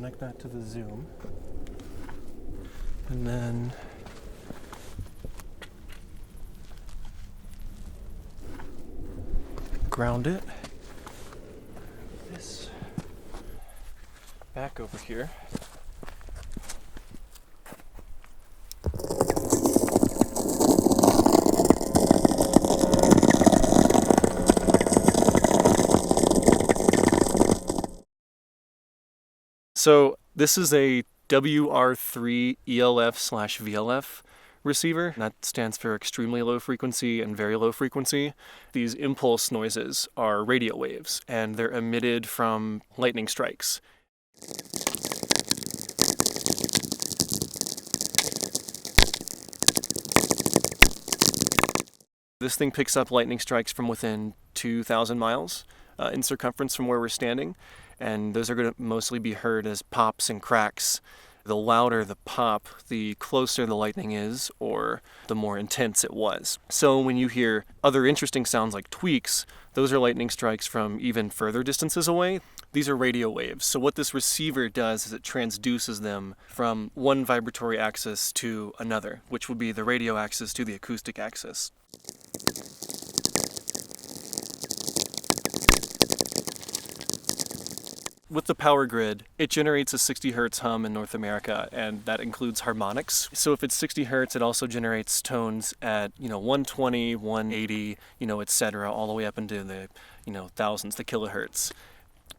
connect that to the zoom. And then ground it. This back over here. So this is a WR3 ELF/VLF receiver. That stands for extremely low frequency and very low frequency. These impulse noises are radio waves, and they're emitted from lightning strikes. This thing picks up lightning strikes from within 2,000 miles in circumference from where we're standing, and those are going to mostly be heard as pops and cracks. The louder the pop, the closer the lightning is, or the more intense it was. So when you hear other interesting sounds like tweaks, those are lightning strikes from even further distances away. These are radio waves. So what this receiver does is it transduces them from one vibratory axis to another, which would be the radio axis to the acoustic axis. With the power grid, it generates a 60 hertz hum in North America, and that includes harmonics. So if it's 60 hertz, it also generates tones at, 120, 180, etc., all the way up into the, thousands, the kilohertz.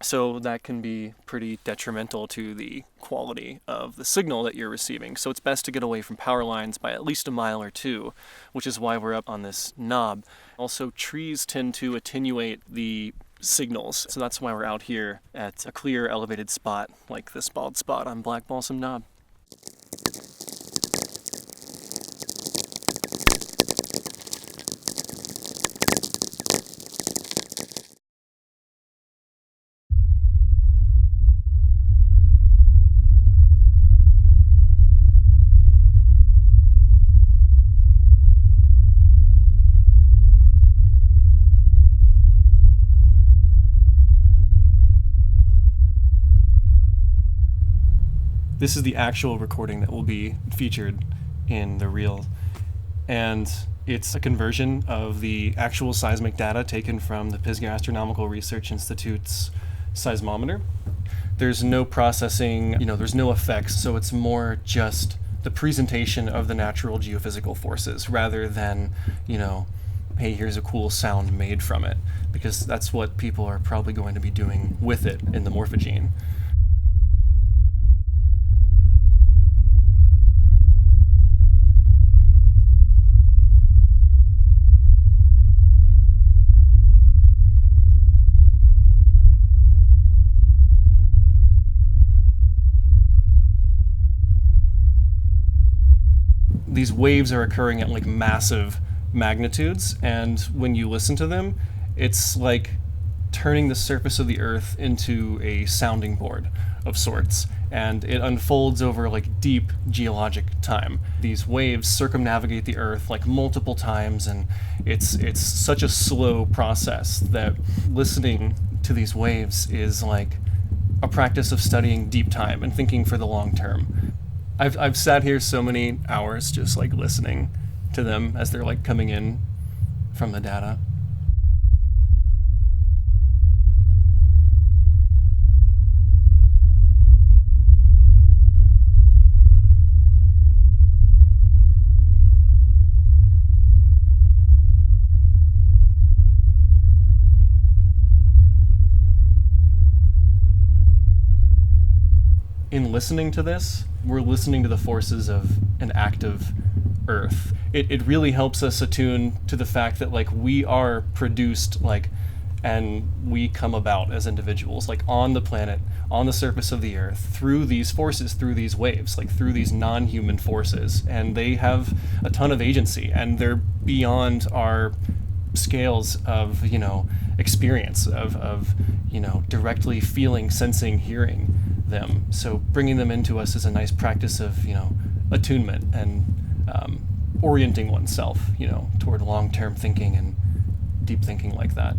So that can be pretty detrimental to the quality of the signal that you're receiving. So it's best to get away from power lines by at least a mile or two, which is why we're up on this knob. Also, trees tend to attenuate the signals, so that's why we're out here at a clear elevated spot like this bald spot on Black Balsam Knob. This is the actual recording that will be featured in the reel, and it's a conversion of the actual seismic data taken from the Pisgah Astronomical Research Institute's seismometer. There's no processing, there's no effects, so it's more just the presentation of the natural geophysical forces rather than, hey, here's a cool sound made from it, because that's what people are probably going to be doing with it in the Morphagene. These waves are occurring at massive magnitudes, and when you listen to them, it's like turning the surface of the earth into a sounding board of sorts, and it unfolds over deep geologic time. These waves circumnavigate the earth multiple times, and it's such a slow process that listening to these waves is like a practice of studying deep time and thinking for the long term. I've sat here so many hours just listening to them as they're coming in from the data. In listening to this, we're listening to the forces of an active Earth. It really helps us attune to the fact that we are produced and we come about as individuals on the planet, on the surface of the Earth, through these forces, through these waves, through these non-human forces, and they have a ton of agency, and they're beyond our scales of experience of directly feeling, sensing, hearing them. So bringing them into us is a nice practice of attunement and orienting oneself toward long-term thinking and deep thinking like that.